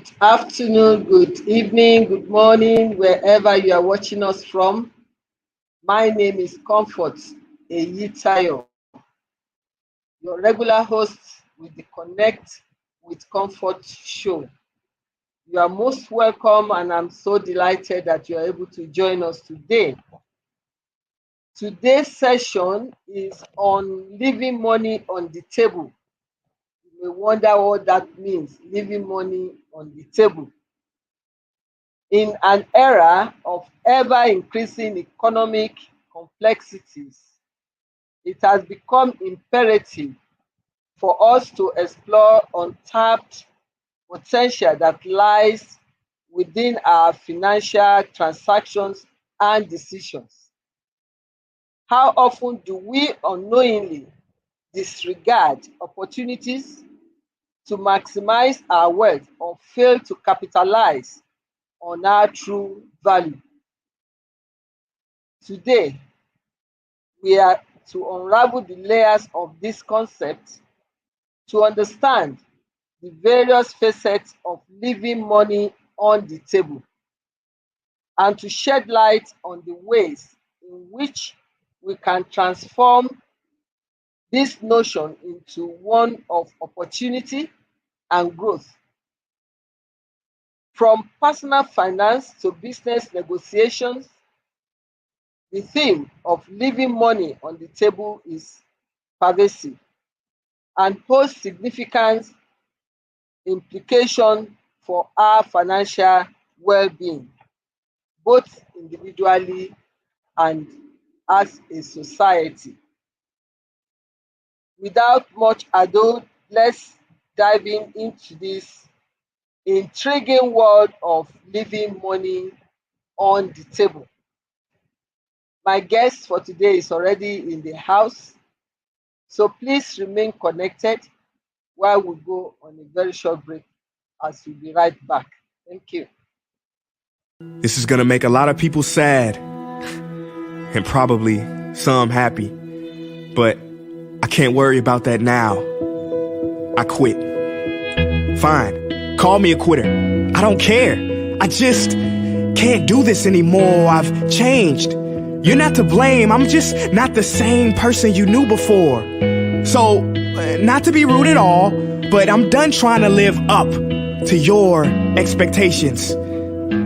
Good afternoon, good evening, good morning, wherever you are watching us from. My name is Comfort Eyitayo, your regular host with the Connect with Comfort show. You are most welcome, and I'm so delighted that you are able to join us today. Today's session is on leaving money on the table. You may wonder what that means, leaving money on the table. In an era of ever increasing economic complexities, it has become imperative for us to explore untapped potential that lies within our financial transactions and decisions. How often do we unknowingly disregard opportunities to maximize our wealth or fail to capitalize on our true value? Today, we are to unravel the layers of this concept to understand the various facets of leaving money on the table and to shed light on the ways in which we can transform this notion into one of opportunity and growth. From personal finance to business negotiations, the theme of leaving money on the table is pervasive and holds significant implication for our financial well-being, both individually and as a society. Without much ado, let's dive into this intriguing world of leaving money on the table. My guest for today is already in the house, so please remain connected while we go on a very short break, as we'll be right back. Thank you. This is gonna make a lot of people sad and probably some happy, but I can't worry about that now. I quit. Fine, call me a quitter. I don't care. I just can't do this anymore. I've changed. You're not to blame. I'm just not the same person you knew before. So, not to be rude at all, but I'm done trying to live up to your expectations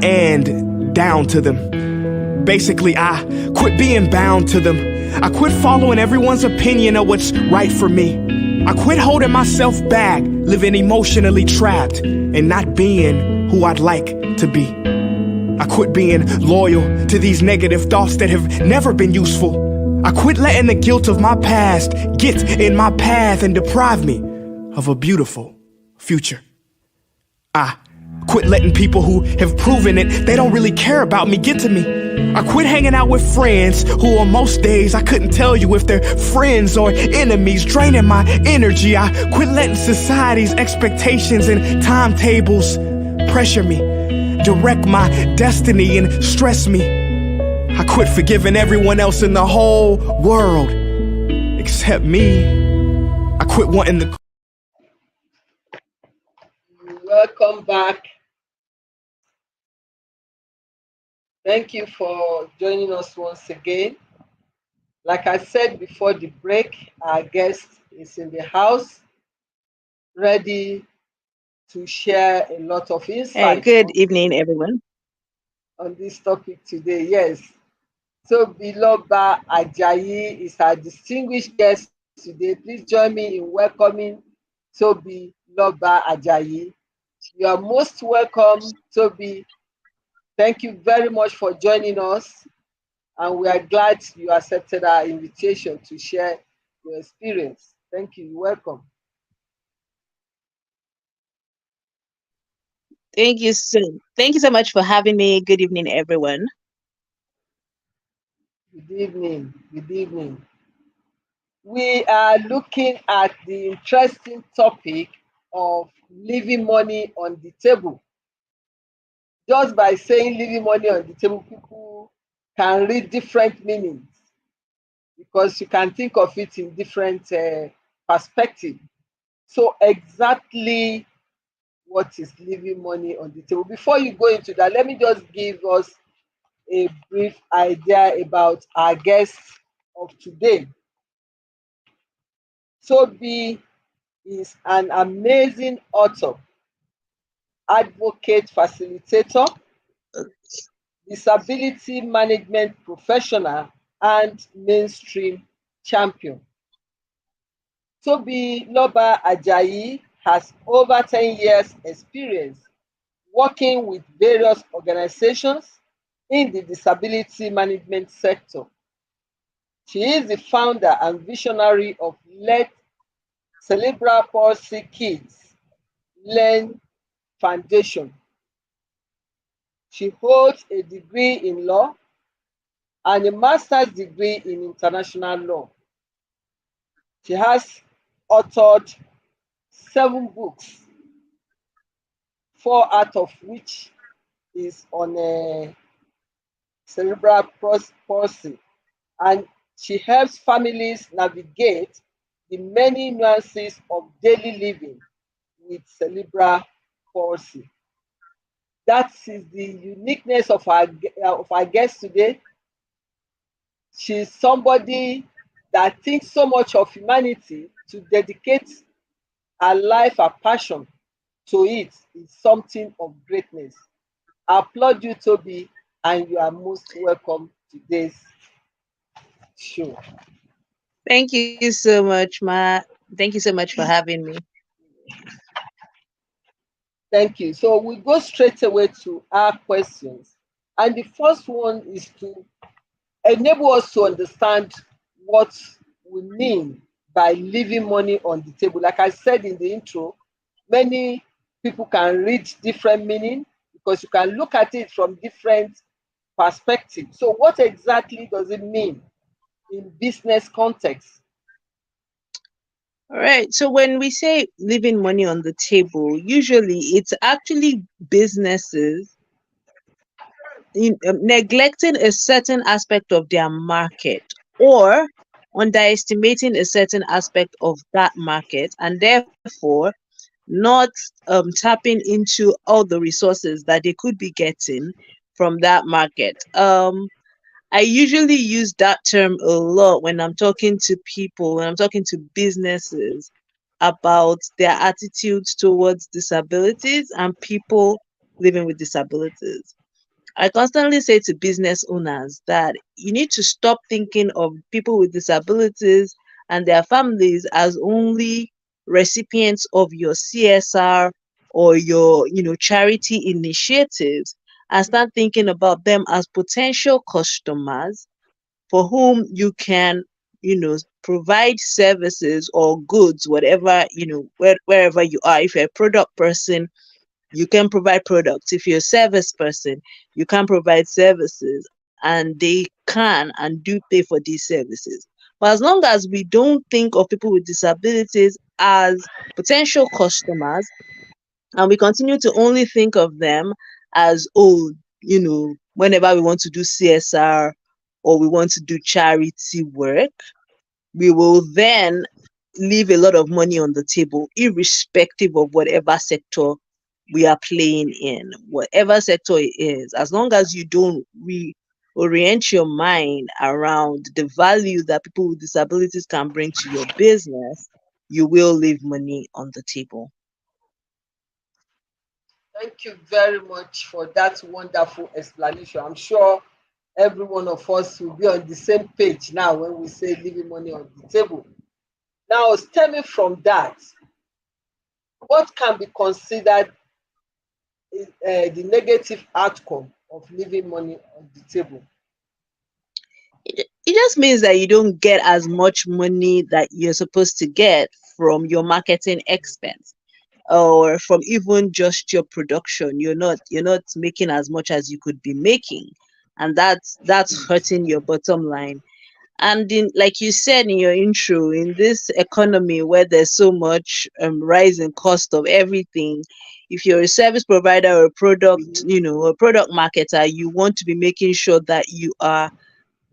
and down to them. Basically, I quit being bound to them. I quit following everyone's opinion of what's right for me. I quit holding myself back, living emotionally trapped, and not being who I'd like to be. I quit being loyal to these negative thoughts that have never been useful. I quit letting the guilt of my past get in my path and deprive me of a beautiful future. I quit letting people who have proven it they don't really care about me get to me. I quit hanging out with friends who on most days I couldn't tell you if they're friends or enemies, draining my energy. I quit letting society's expectations and timetables pressure me, direct my destiny and stress me. I quit forgiving everyone else in the whole world except me. I quit wanting the... Welcome back. Thank you for joining us once again. Like I said before the break, our guest is in the house, ready to share a lot of insights Good evening, everyone. on this topic today. Yes. Tobiloba Ajayi is our distinguished guest today. Please join me in welcoming Tobiloba Ajayi. You are most welcome, Toby. Thank you very much for joining us, and we are glad you accepted our invitation to share your experience. Thank you. You're welcome. Thank you so much for having me. Good evening, everyone. Good evening. Good evening. We are looking at the interesting topic of leaving money on the table. Just by saying leaving money on the table, people can read different meanings because you can think of it in different perspectives. So exactly what is leaving money on the table. Before you go into that, let me just give us a brief idea about our guest of today. Toby is an amazing author, advocate, facilitator, disability management professional, and mainstream champion. Tobiloba Ajayi has over 10 years experience working with various organizations in the disability management sector. She is the founder and visionary of Let Cerebral Palsy Kids Learn Foundation. She holds a degree in law and a master's degree in international law. She has authored 7 books, 4 out of which is on cerebral palsy, and she helps families navigate the many nuances of daily living with cerebral palsy. That is the uniqueness of our guest today. She's somebody that thinks so much of humanity to dedicate her life, her passion to it is something of greatness. I applaud you, Toby, and you are most welcome to today's show. Thank you so much, Ma. Thank you so much for having me. Thank you. So we go straight away to our questions. And the first one is to enable us to understand what we mean by leaving money on the table. Like I said in the intro, many people can read different meaning because you can look at it from different perspectives. So what exactly does it mean in business context? All right. So when we say leaving money on the table, usually it's actually businesses neglecting a certain aspect of their market or underestimating a certain aspect of that market, and therefore not tapping into all the resources that they could be getting from that market. I usually use that term a lot when I'm talking to people, when I'm talking to businesses about their attitudes towards disabilities and people living with disabilities. I constantly say to business owners that you need to stop thinking of people with disabilities and their families as only recipients of your CSR or your, charity initiatives, and start thinking about them as potential customers for whom you can, provide services or goods, whatever, wherever you are. If you're a product person, you can provide products. If you're a service person, you can provide services, and they can and do pay for these services. But as long as we don't think of people with disabilities as potential customers, and we continue to only think of them as, oh, whenever we want to do CSR or we want to do charity work, we will then leave a lot of money on the table, irrespective of whatever sector we are playing in, whatever sector it is. As long as you don't reorient your mind around the value that people with disabilities can bring to your business, you will leave money on the table. Thank you very much for that wonderful explanation. I'm sure every one of us will be on the same page now when we say leaving money on the table. Now, stemming from that, what can be considered the negative outcome of leaving money on the table? It just means that you don't get as much money that you're supposed to get from your marketing expense or from even just your production. You're not making as much as you could be making, and that's hurting your bottom line. And in, like you said in your intro, in this economy where there's so much rise in cost of everything, if you're a service provider or a product, a product marketer, you want to be making sure that you are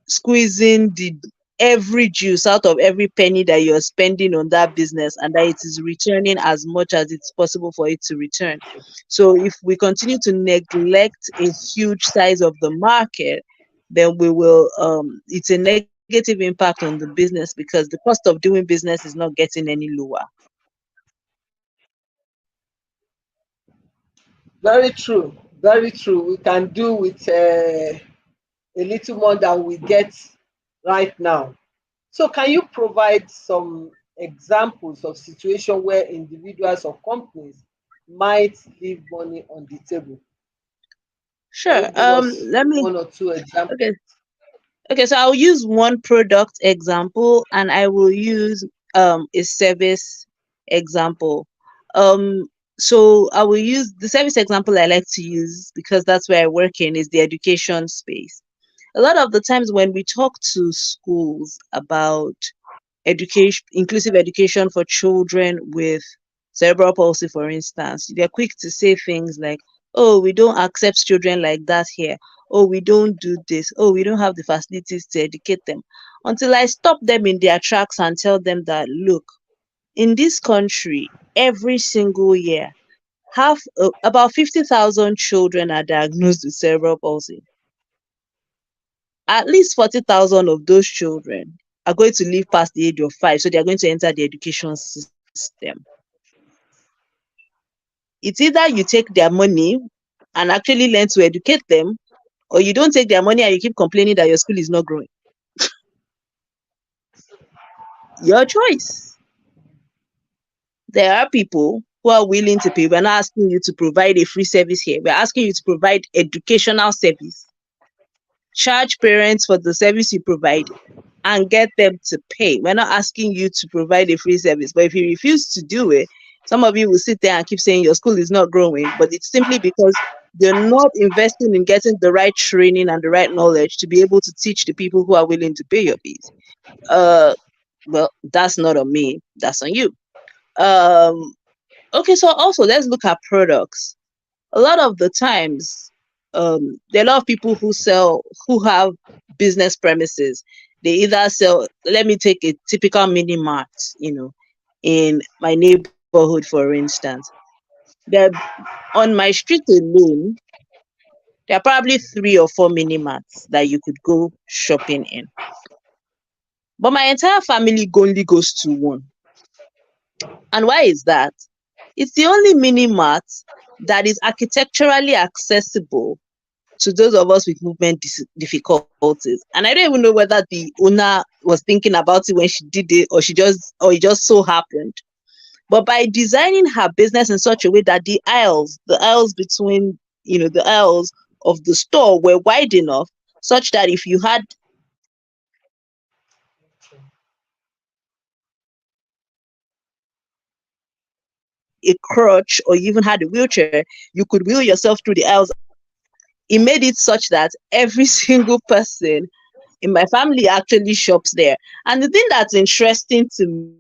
squeezing the every juice out of every penny that you're spending on that business, and that it is returning as much as it's possible for it to return. So if we continue to neglect a huge size of the market, then we will it's a negative impact on the business, because the cost of doing business is not getting any lower. Very true. Very true. We can do with a little more than we get right now. So, can you provide some examples of situations where individuals or companies might leave money on the table? Can Sure. you give us Let me. one or two examples? Okay. Okay, so I'll use one product example, and I will use a service example. Um so I will use the service example I like to use because that's where I work in, is the education space. A lot of the times when we talk to schools about education, inclusive education for children with cerebral palsy, for instance, they're quick to say things like, oh, we don't accept children like that here. Oh, we don't do this. Oh, we don't have the facilities to educate them. Until I stop them in their tracks and tell them that, look, in this country, every single year, about 50,000 children are diagnosed with cerebral palsy. At least 40,000 of those children are going to live past the age of 5, so they are going to enter the education system. It's either you take their money and actually learn to educate them, or you don't take their money and you keep complaining that your school is not growing. Your choice. There are people who are willing to pay. We're not asking you to provide a free service here. We're asking you to provide educational service. Charge parents for the service you provide and get them to pay. We're not asking you to provide a free service. But if you refuse to do it, some of you will sit there and keep saying your school is not growing, but it's simply because you're not investing in getting the right training and the right knowledge to be able to teach the people who are willing to pay your fees. Uh, well, that's not on me. That's on you. Um, okay, so also let's look at products. A lot of the times, there are a lot of people who have business premises. They either sell, let me take a typical mini mart, in my neighborhood, for instance. There, on my street alone, there are probably 3 or 4 mini marts that you could go shopping in. But my entire family only goes to one. And why is that? It's the only mini mart that is architecturally accessible to those of us with movement difficulties. And I don't even know whether the owner was thinking about it when she did it, or it just so happened. But by designing her business in such a way that the aisles between, the aisles of the store were wide enough, such that if you had a crutch or even had a wheelchair, you could wheel yourself through the aisles and get to the store. It made it such that every single person in my family actually shops there. And the thing that's interesting to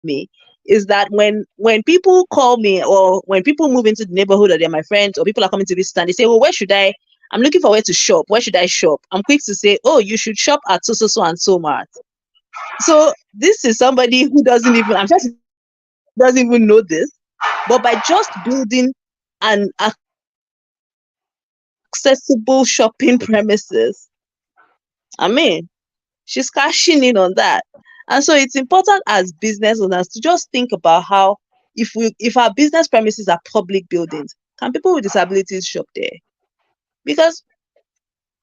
me is that when people call me, or when people move into the neighborhood, or they're my friends, or people are coming to visit and they say, well, I'm looking for where to shop. Where should I shop? I'm quick to say, oh, you should shop at so, so, so, and so mart. So this is somebody who doesn't even, I'm sure she doesn't even know this, but by just building an accessible shopping premises, she's cashing in on that. And so it's important as business owners to just think about how, if our business premises are public buildings, can people with disabilities shop there? Because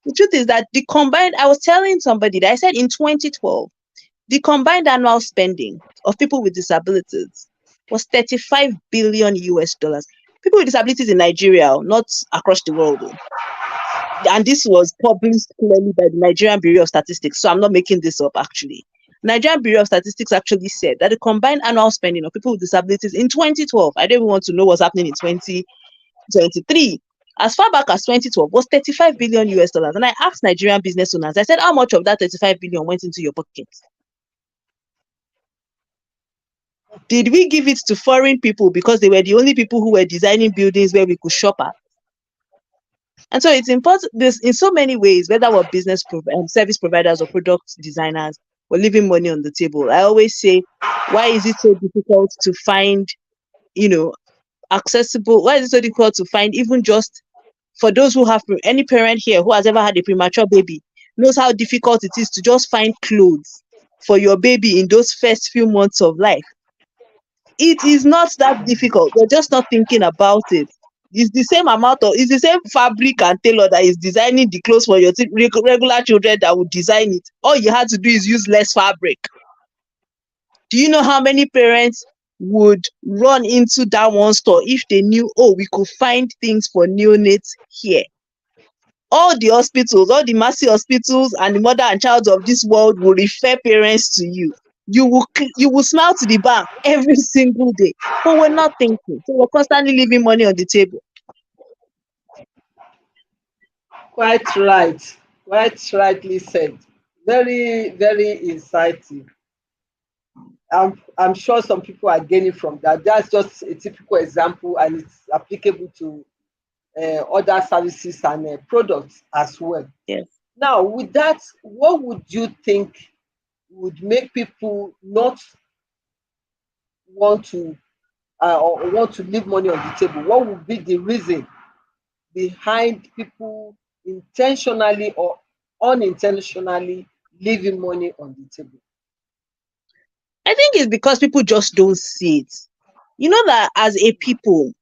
the truth is that I was telling somebody that I said in 2012, the combined annual spending of people with disabilities was 35 billion US dollars. People with disabilities in Nigeria, not across the world. And this was published clearly by the Nigerian Bureau of Statistics. So I'm not making this up actually. Nigerian Bureau of Statistics actually said that the combined annual spending of people with disabilities in 2012, I don't even want to know what's happening in 2023, as far back as 2012, was 35 billion US dollars. And I asked Nigerian business owners, I said, how much of that 35 billion went into your pocket? Did we give it to foreign people because they were the only people who were designing buildings where we could shop at? And so it's important, this in so many ways, whether we're service providers or product designers, for leaving money on the table. I always say, why is it so difficult to find, accessible? Why is it so difficult to find, even just for those who have, any parent here who has ever had a premature baby knows how difficult it is to just find clothes for your baby in those first few months of life. It is not that difficult. You're just not thinking about it. It's the same it's the same fabric and tailor that is designing the clothes for your regular children that would design it. All you had to do is use less fabric. Do you know how many parents would run into that one store if they knew, oh, we could find things for neonates here? All the hospitals, all the Mercy hospitals and the mother and child of this world will refer parents to you. You will smile to the bank every single day, but we're not thinking. So we're constantly leaving money on the table. Quite right. Quite rightly said. Very, very insightful. I'm sure some people are gaining from that. That's just a typical example, and it's applicable to other services and products as well. Yes. Now, with that, what would you think would make people not want to or want to leave money on the table? What would be the reason behind people intentionally or unintentionally leaving money on the table? I think it's because people just don't see it. You know that as a people,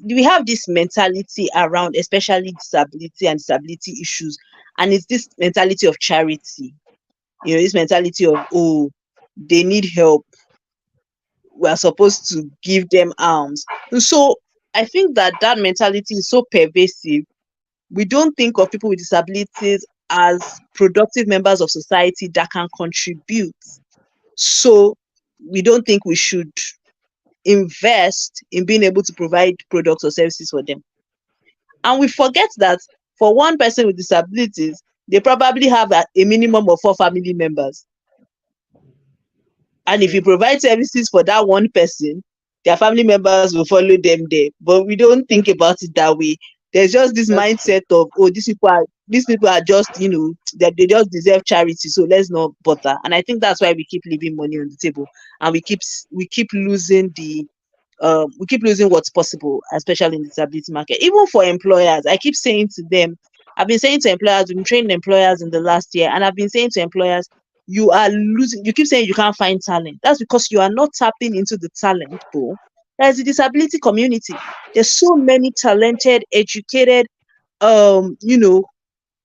we have this mentality around, especially disability and disability issues, and it's this mentality of charity. This mentality of, oh, they need help, we are supposed to give them arms. So I think that mentality is so pervasive. We don't think of people with disabilities as productive members of society that can contribute. So we don't think we should invest in being able to provide products or services for them. And we forget that for one person with disabilities, they probably have a minimum of 4 family members. And if you provide services for that one person, their family members will follow them there. But we don't think about it that way. There's just this That's true. mindset of, oh, these people are just, that they just deserve charity, so let's not bother. And I think that's why we keep leaving money on the table, and we keep losing what's possible, especially in the disability market. Even for employers, I keep saying to them, I've been saying to employers, we've been training employers in the last year, and I've been saying to employers, you are losing. You keep saying you can't find talent. That's because you are not tapping into the talent pool. There's a disability community. There's so many talented, educated,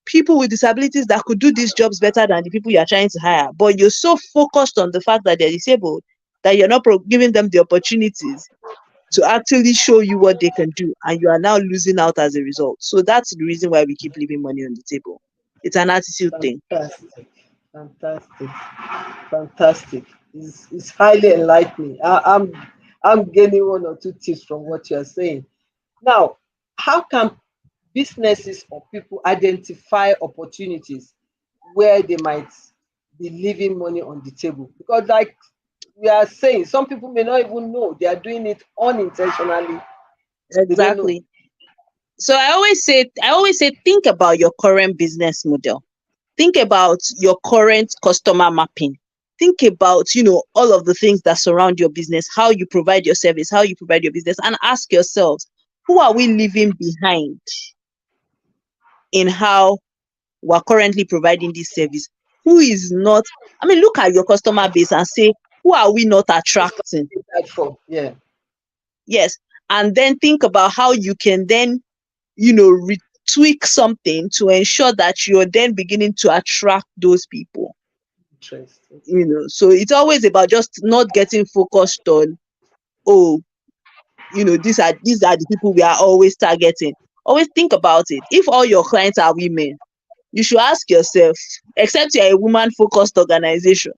people with disabilities that could do these jobs better than the people you are trying to hire. But you're so focused on the fact that they're disabled that you're not giving them the opportunities to actually show you what they can do, and you are now losing out as a result. So that's the reason why we keep leaving money on the table. It's an attitude thing. Fantastic. Fantastic. Fantastic. It's highly enlightening. I'm gaining one or two tips from what you're saying. Now, how can businesses or people identify opportunities where they might be leaving money on the table? Because, like we are saying, some people may not even know they are doing it unintentionally. They don't know. Exactly. So I always say, think about your current business model. Think about your current customer mapping. Think about, all of the things that surround your business, how you provide your service, how you provide your business, and ask yourselves, who are we leaving behind in how we're currently providing this service? Who is not, look at your customer base and say, who are we not attracting? Yeah. Yes. And then think about how you can then, tweak something to ensure that you're then beginning to attract those people. Interesting. So it's always about just not getting focused on, oh, these are the people we are always targeting. Always think about it. If all your clients are women, you should ask yourself, except you're a woman-focused organization,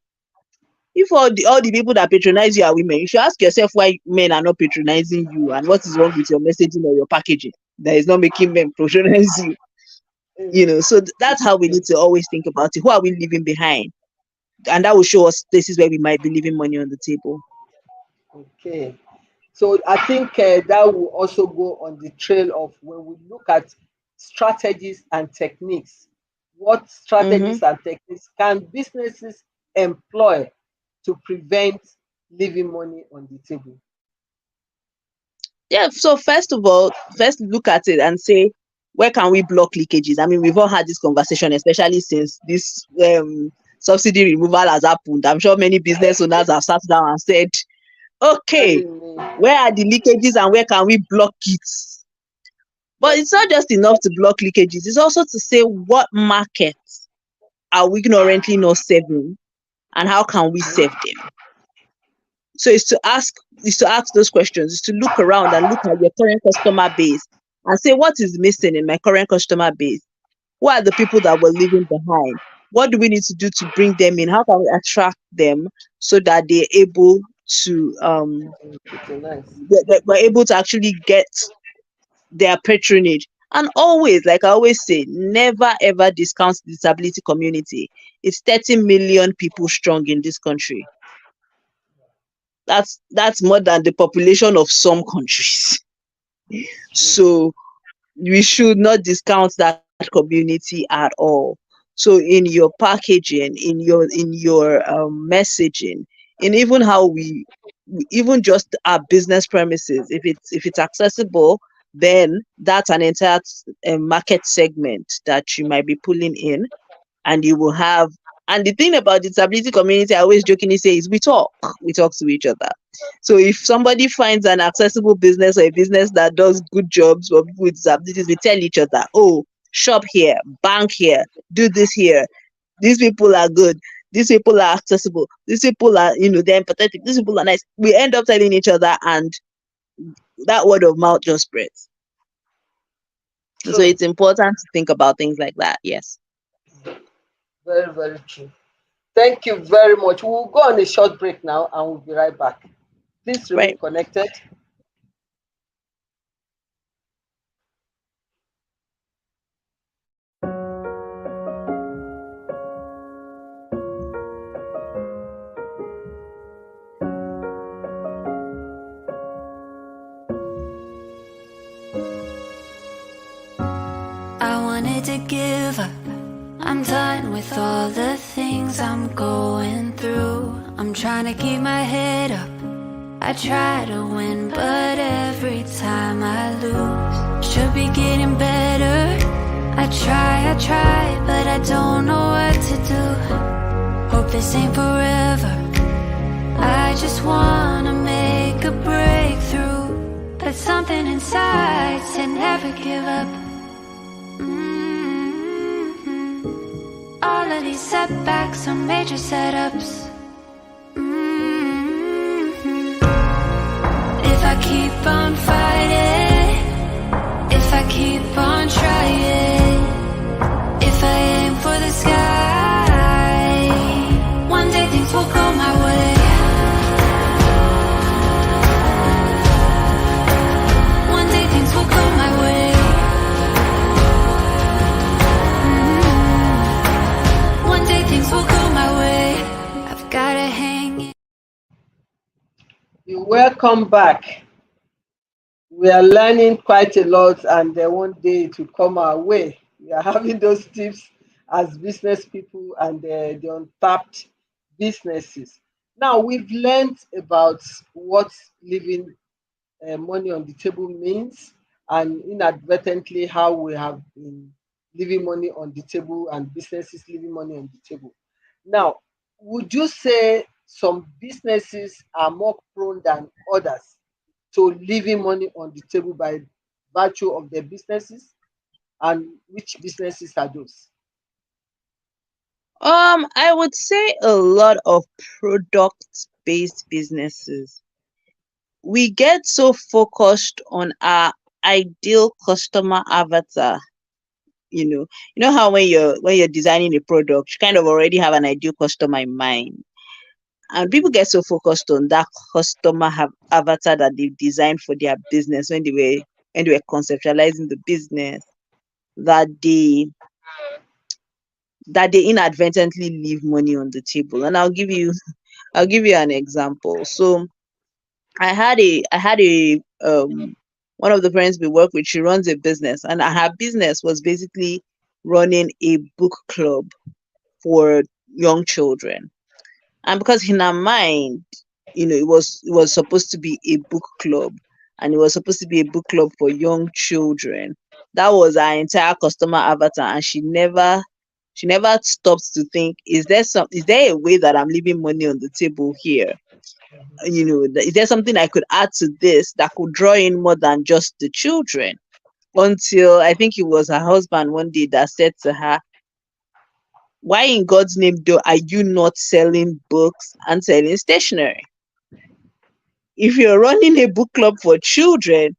if all the people that patronize you are women, you should ask yourself why men are not patronizing you, and what is wrong with your messaging or your packaging that is not making men patronize you. So that's how we need to always think about it. Who are we leaving behind? And that will show us places where we might be leaving money on the table. Okay. So I think that will also go on the trail of when we look at strategies and techniques. What Mm-hmm. strategies and techniques can businesses employ to prevent leaving money on the table? Yeah, so first of all, first look at it and say, where can we block leakages? I mean, we've all had this conversation, especially since this subsidy removal has happened. I'm sure many business owners have sat down and said, okay, Telling me, where are the leakages and where can we block it? But it's not just enough to block leakages, it's also to say what markets are we ignorantly not serving and how can we serve them. So it's to ask those questions, it's to look around and look at your current customer base and say what is missing in my current customer base. Who are the people that we're leaving behind? What do we need to do to bring them in? How can we attract them so that they're able to okay, nice. we're able to actually get their patronage? And always, like I always say, never ever discount the disability community. It's 30 million people strong in this country. That's more than the population of some countries. So we should not discount that community at all. So in your packaging, in your messaging, in even how even just our business premises, if it's accessible, then that's an entire market segment that you might be pulling in, and you will have. And the thing about the disability community, I always jokingly say, is we talk to each other. So if somebody finds an accessible business or a business that does good jobs for people with disabilities, we tell each other, oh, shop here, bank here, do this here. These people are good. These people are accessible. These people are, they're empathetic. These people are nice. We end up telling each other, and that word of mouth just spreads. So True. it's important to think about things like that. Yes. Very, very true. Thank you very much. We'll go on a short break now and we'll be right back. Please remain Right. connected. I wanted to give up. I'm done with all the things I'm going through. I'm trying to keep my head up. I try to win, but every time I lose. Should be getting better. I try, but I don't know what to do. Hope this ain't forever. I just wanna make a breakthrough, but something inside said never give up. All of these setbacks are major setups. If I keep on fighting, if I keep on trying, if I aim for the sky, one day things will go my way. One day things will go my way. One day things will go my way. I've gotta hang in. You're welcome back. We are learning quite a lot, and one day it will come our way. We are having those tips as business people and the untapped businesses. Now, we've learned about what leaving money on the table means, and inadvertently how we have been leaving money on the table and businesses leaving money on the table. Now, would you say some businesses are more prone than others to leaving money on the table by virtue of their businesses? And which businesses are those? I would say a lot of product-based businesses. We get so focused on our ideal customer avatar. You know how when you're designing a product, you kind of already have an ideal customer in mind. And people get so focused on that customer avatar that they've designed for their business when they were conceptualizing the business, that they inadvertently leave money on the table. And I'll give you an example. So I had a one of the friends we work with, she runs a business, and her business was basically running a book club for young children. And because in her mind, it was supposed to be a book club, and it was supposed to be a book club for young children. That was our entire customer avatar, and she never stopped to think, is there a way that I'm leaving money on the table here? Is there something I could add to this that could draw in more than just the children? Until I think it was her husband one day that said to her, why in God's name are you not selling books and selling stationery? If you're running a book club for children,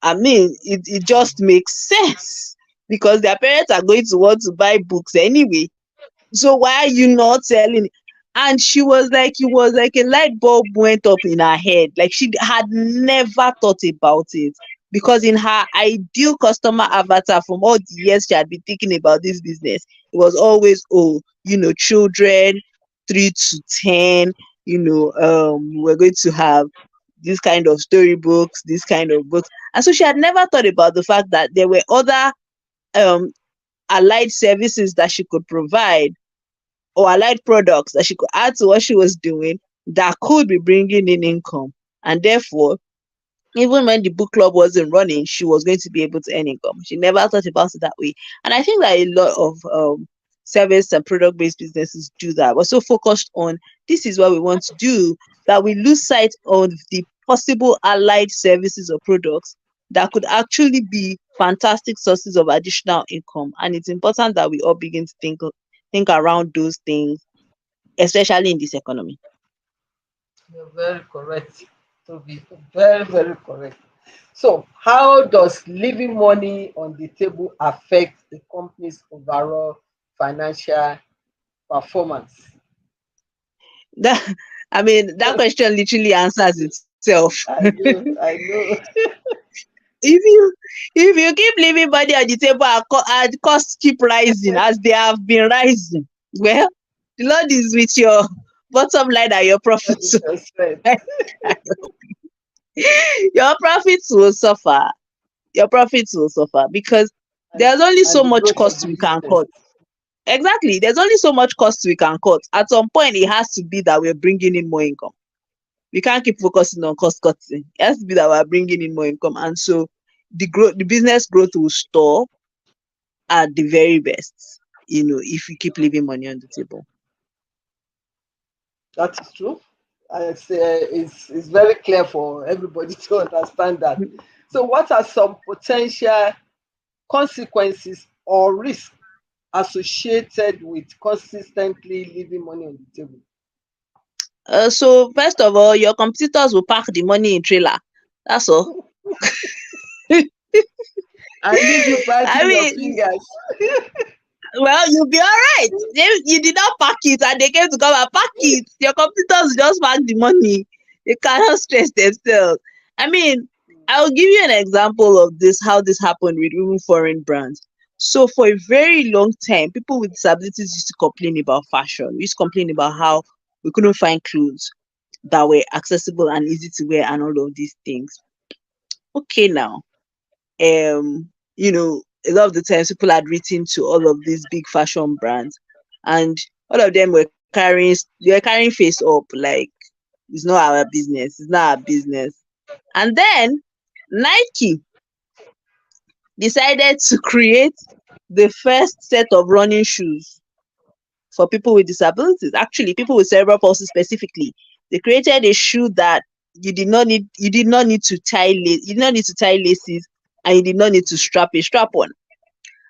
I mean, it just makes sense because their parents are going to want to buy books anyway. So why are you not selling it? And she was like, it was like a light bulb went up in her head. Like she had never thought about it. Because in her ideal customer avatar from all the years she had been thinking about this business, it was always, oh, children 3 to 10, we're going to have this kind of storybooks, this kind of books. And so she had never thought about the fact that there were other um allied services that she could provide, or allied products that she could add to what she was doing, that could be bringing in income. And therefore, even when the book club wasn't running, she was going to be able to earn income. She never thought about it that way. And I think that a lot of service and product based businesses do that. We're so focused on this is what we want to do that we lose sight of the possible allied services or products that could actually be fantastic sources of additional income. And it's important that we all begin to think around those things, especially in this economy. You're very correct, to be very, very correct. So, how does leaving money on the table affect the company's overall financial performance? That I mean, that question literally answers itself. I know. if you if you keep leaving money on the table and costs keep rising as they have been rising, well, the Lord is with your bottom line and your That is profits. your strength. Your profits will suffer. Your profits will suffer because and, there's only and so the much growth of cost the we can business. cut. Exactly. There's only so much cost we can cut. At some point, it has to be that we're bringing in more income. We can't keep focusing on cost cutting. It has to be that we're bringing in more income. And so the business growth will stall at the very best, if we keep leaving money on the table. That is true. I say it's very clear for everybody to understand that. So, what are some potential consequences or risks associated with consistently leaving money on the table? So first of all, your competitors will pack the money in trailer. That's all. And leave you I biting your mean, fingers. well, you'll be all right. You did not pack it, and they came to come and pack it. Your competitors just pack the money. They cannot stress themselves. I mean, I'll give you an example of this, how this happened with even foreign brands. So for a very long time, people with disabilities used to complain about fashion. We used to complain about how we couldn't find clothes that were accessible and easy to wear and all of these things. Okay, now, a lot of the times people had written to all of these big fashion brands, and all of them were carrying face up, like it's not our business, it's not our business. And then Nike decided to create the first set of running shoes for people with disabilities, actually people with cerebral palsy specifically. They created a shoe that you did not need to tie laces, and you did not need to strap a strap on.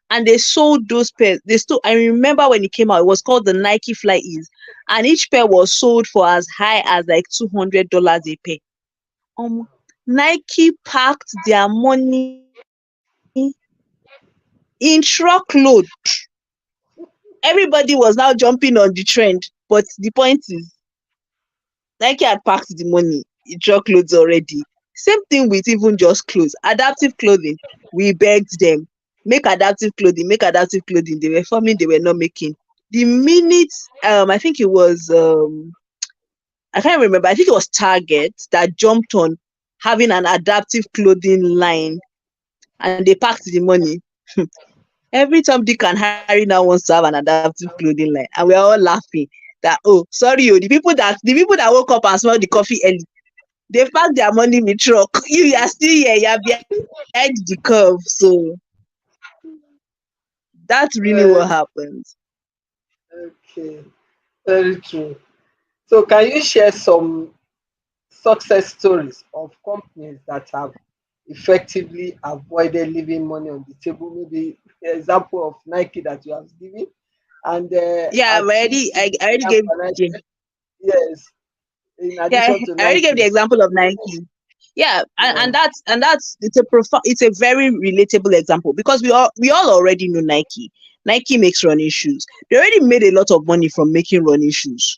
And they sold those pairs. I remember when it came out, it was called the Nike Fly Ease, and each pair was sold for as high as like $200 a pair. Nike packed their money in truckload. Everybody was now jumping on the trend, but the point is, Nike had packed the money in truckloads already. Same thing with even just clothes, adaptive clothing. We begged them, make adaptive clothing, make adaptive clothing. They were forming, they were not making. The minute, I think it was, I can't remember. I think it was Target that jumped on having an adaptive clothing line, and they packed the money. Every Tom, Dick, and Harry now wants to have an adaptive clothing line, and we're all laughing. that, oh, sorry, the people that woke up and smelled the coffee early, they packed their money in the truck. You are still here, you are behind the curve. So that's really what Well, happens. okay, very true. So, can you share some success stories of companies that have effectively avoided leaving money on the table? Maybe the example of Nike that you have given, and Yeah, I think I already Indian gave financial, yes, in yeah, addition to I already gave the Nike. example of Nike. Yeah, Yeah. and that's it's a very relatable example because we all already know Nike. Nike makes running shoes. They already made a lot of money from making running shoes.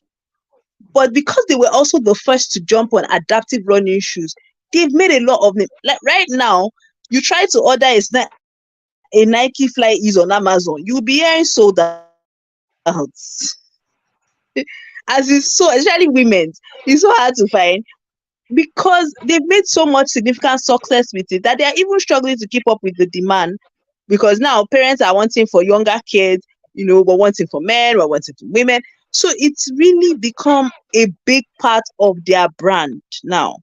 But because they were also the first to jump on adaptive running shoes, they've made a lot of money. Like right now, you try to order a Nike Fly Ease on Amazon, you'll be hearing sold out. As is so, especially women's, it's so hard to find because they've made so much significant success with it that they are even struggling to keep up with the demand because now parents are wanting for younger kids, we're wanting for men, we're wanting for women. So it's really become a big part of their brand now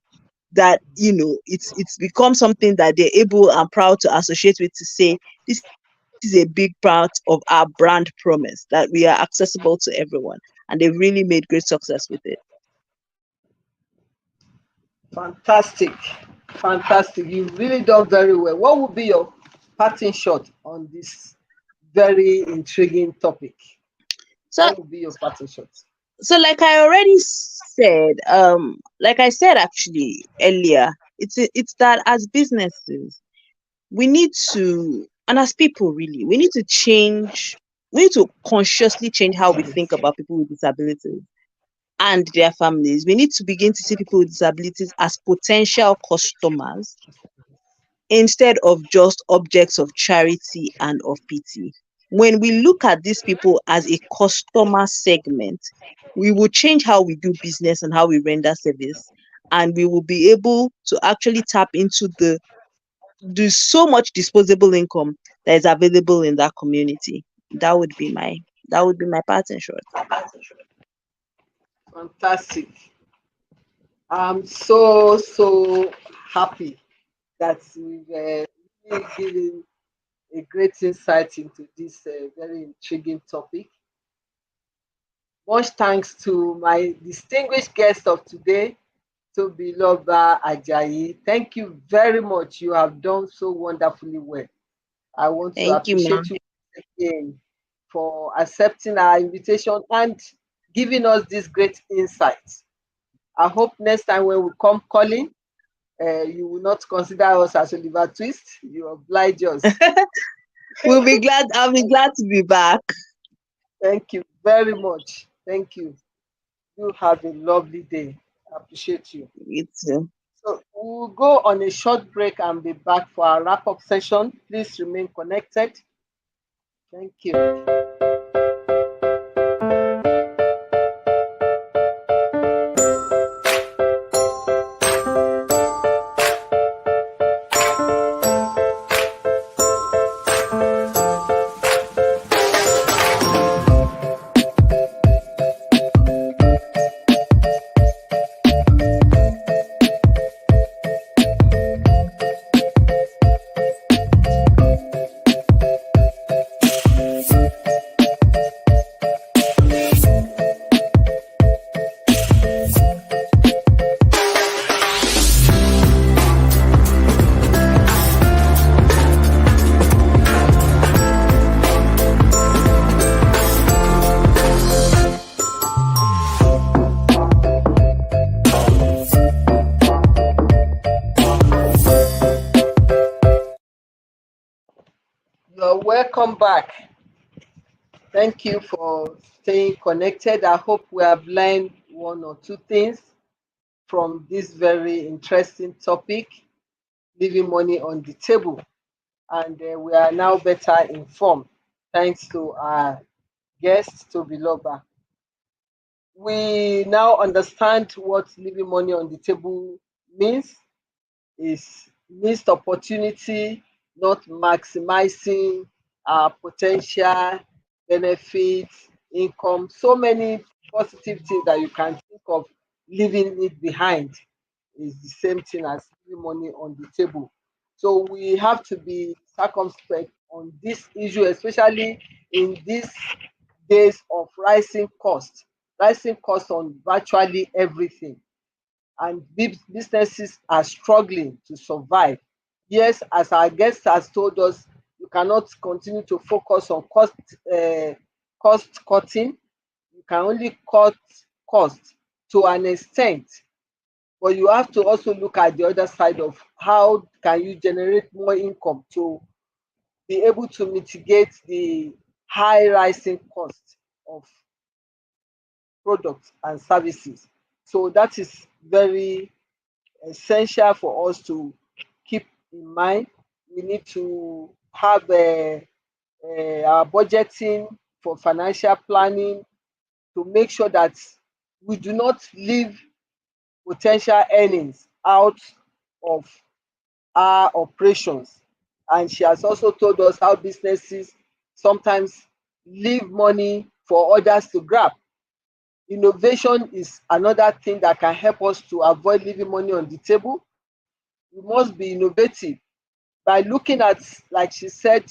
that it's become something that they're able and proud to associate with, to say this is a big part of our brand promise that we are accessible to everyone, and they've really made great success with it. Fantastic, fantastic. You've really done very well. What would be your parting shot on this very intriguing topic? So What would be your parting shot? so like I already said, like I said actually earlier, it's that as businesses we need to, and as people really, we need to consciously change how we think about people with disabilities and their families. We need to begin to see people with disabilities as potential customers instead of just objects of charity and of pity. When we look at these people as a customer segment, we will change how we do business and how we render service, and we will be able to actually tap into there's so much disposable income that is available in that community. That would be my parting shot. Fantastic. I'm so happy that we've really given a great insight into this very intriguing topic. Much thanks to my distinguished guest of today, Tobiloba Ajayi. Thank you very much. You have done so wonderfully well. I want to Thank you, appreciate ma'am. you again for accepting our invitation and giving us this great insight. I hope next time when we come calling, you will not consider us as Oliver Twist. You oblige us. I'll be glad to be back. Thank you very much. Thank you. You have a lovely day. I appreciate you. You too. So we'll go on a short break and be back for our wrap up session. Please remain connected. Thank you. You're welcome back. Thank you for staying connected. I hope we have learned one or two things from this very interesting topic, leaving money on the table. And we are now better informed thanks to our guest, Tobiloba. We now understand what leaving money on the table means. Is missed opportunity, not maximizing our potential benefits, income, so many positive thing that you can think of leaving it behind is the same thing as leaving money on the table. So we have to be circumspect on this issue, especially in these days of rising cost on virtually everything. And businesses are struggling to survive. Yes, as our guest has told us, you cannot continue to focus on cost cutting. You can only cut cost to an extent, but you have to also look at the other side of how can you generate more income to be able to mitigate the high rising cost of products and services. So that is very essential for us to keep in mind. We need to have our budgeting for financial planning to make sure that we do not leave potential earnings out of our operations. And she has also told us how businesses sometimes leave money for others to grab. Innovation is another thing that can help us to avoid leaving money on the table. We must be innovative by looking at, like she said,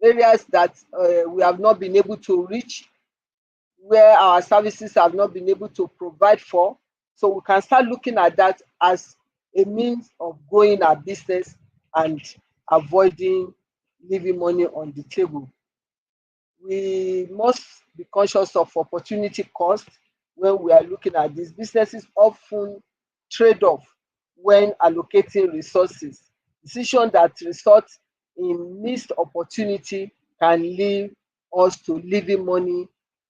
areas that we have not been able to reach, where our services have not been able to provide for. So we can start looking at that as a means of growing our business and avoiding leaving money on the table. We must be conscious of opportunity cost when we are looking at these. Businesses often trade off when allocating resources. Decisions that result in missed opportunity can lead us to leaving money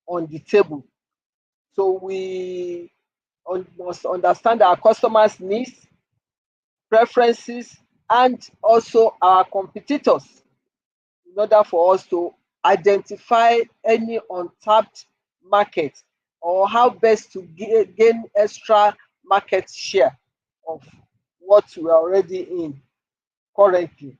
on the table. So we must understand our customers' needs, preferences, and also our competitors in order for us to identify any untapped market or how best to gain extra market share of what we are already in currently.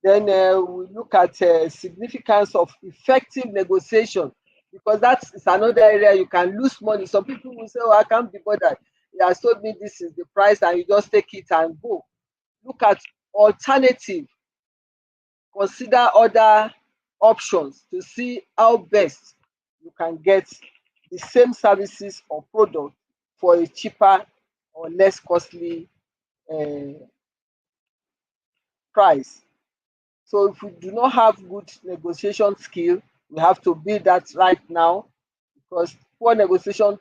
Then we look at significance of effective negotiation, because that is another area you can lose money. Some people will say, oh, I can't be bothered. He has told me this is the price, and you just take it and go. Look at alternative, consider other options to see how best you can get the same services or product for a cheaper or less costly price. So if we do not have good negotiation skill, we have to build that right now, because poor negotiation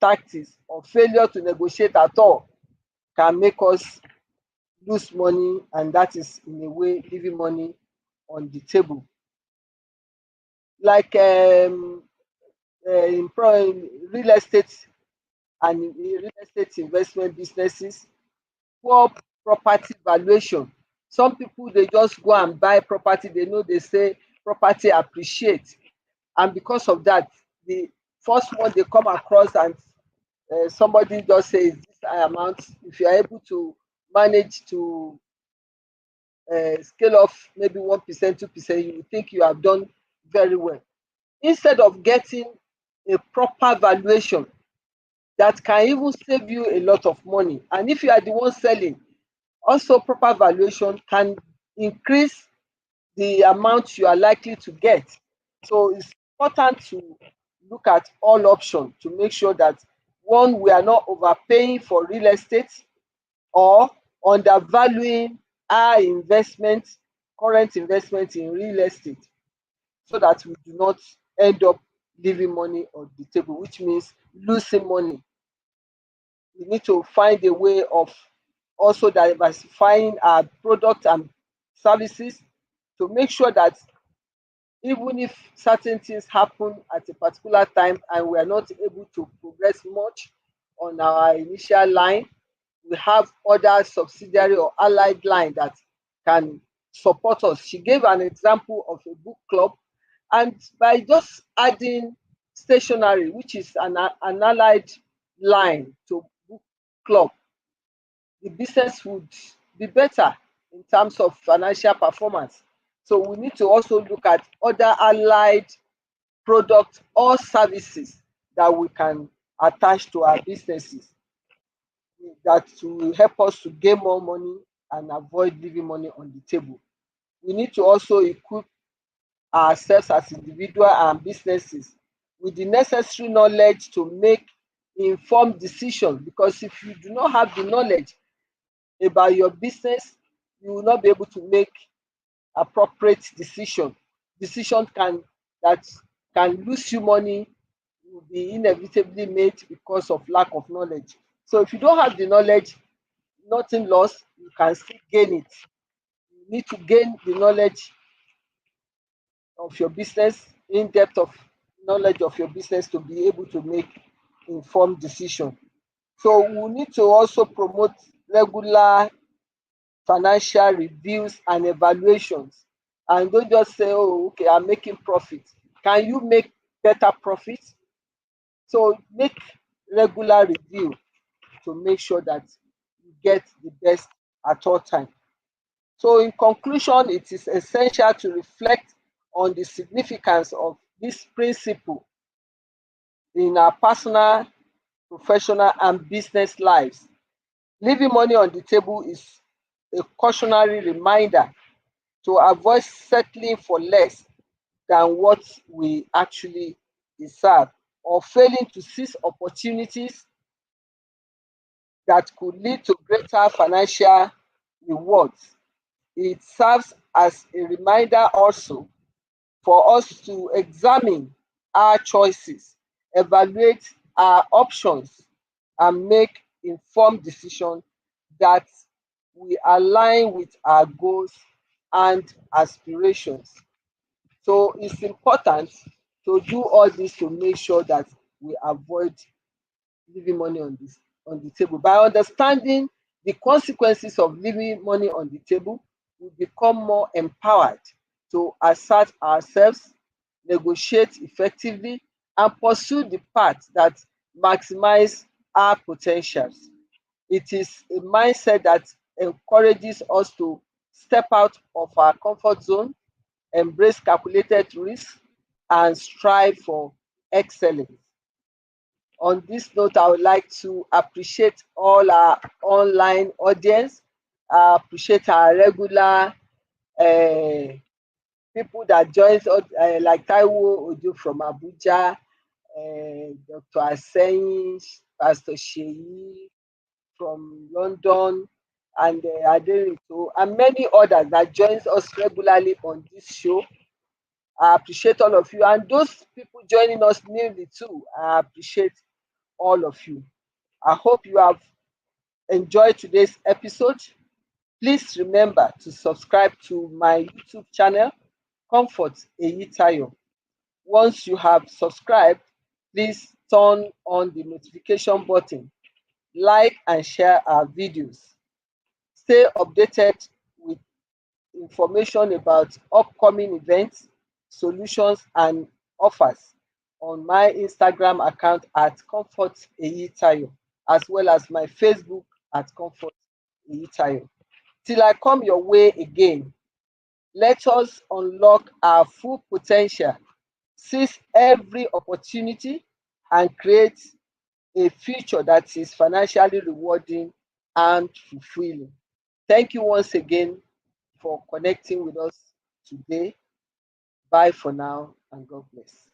tactics or failure to negotiate at all can make us lose money, and that is in a way leaving money on the table. Like in real estate and in real estate investment businesses, poor property valuation. Some people, they just go and buy property. They know, they say property appreciate, and because of that, the first one they come across and somebody just says this amount. If you are able to manage to scale off maybe 1%, 2%, you think you have done very well. Instead of getting a proper valuation that can even save you a lot of money, and if you are the one selling, also proper valuation can increase the amount you are likely to get. So it's important to look at all options to make sure that, one, we are not overpaying for real estate or undervaluing our investment, current investment in real estate, so that we do not end up leaving money on the table, which means losing money. We need to find a way of also diversifying our product and services to make sure that even if certain things happen at a particular time and we are not able to progress much on our initial line, we have other subsidiary or allied line that can support us. She gave an example of a book club, and by just adding stationery, which is an allied line to book club, the business would be better in terms of financial performance. So we need to also look at other allied products or services that we can attach to our businesses that will help us to gain more money and avoid leaving money on the table. We need to also equip ourselves as individuals and businesses with the necessary knowledge to make informed decisions, because if you do not have the knowledge about your business, you will not be able to make appropriate decision that can lose you money will be inevitably made because of lack of knowledge. So if you don't have the knowledge, nothing lost, you can still gain it. You need to gain the knowledge of your business, in depth of knowledge of your business, to be able to make informed decision. So we need to also promote regular financial reviews and evaluations, and don't just say, oh, okay, I'm making profit. Can you make better profit? So make regular review to make sure that you get the best at all time. So in conclusion, it is essential to reflect on the significance of this principle in our personal, professional, and business lives. Leaving money on the table is a cautionary reminder to avoid settling for less than what we actually deserve, or failing to seize opportunities that could lead to greater financial rewards. It serves as a reminder also for us to examine our choices, evaluate our options, and make informed decisions that we align with our goals and aspirations. So it's important to do all this to make sure that we avoid leaving money on the table. By understanding the consequences of leaving money on the table, we become more empowered to assert ourselves, negotiate effectively, and pursue the path that maximize our potentials. It is a mindset that encourages us to step out of our comfort zone, embrace calculated risk, and strive for excellence. On this note, I would like to appreciate all our online audience. I appreciate our regular people that joins us, like Taiwo Ojo from Abuja, Dr. Aseyin, Pastor Sheyi from London, and Aderito, and many others that joins us regularly on this show. I appreciate all of you, and those people joining us newly too. I appreciate all of you. I hope you have enjoyed today's episode. Please remember to subscribe to my YouTube channel, Comfort Eyitayo. Once you have subscribed, please turn on the notification button, like and share our videos. Stay updated with information about upcoming events, solutions, and offers on my Instagram account at Comfort Eyitayo, as well as my Facebook at Comfort Eyitayo. Till I come your way again, let us unlock our full potential, seize every opportunity, and create a future that is financially rewarding and fulfilling. Thank you once again for connecting with us today. Bye for now, and God bless.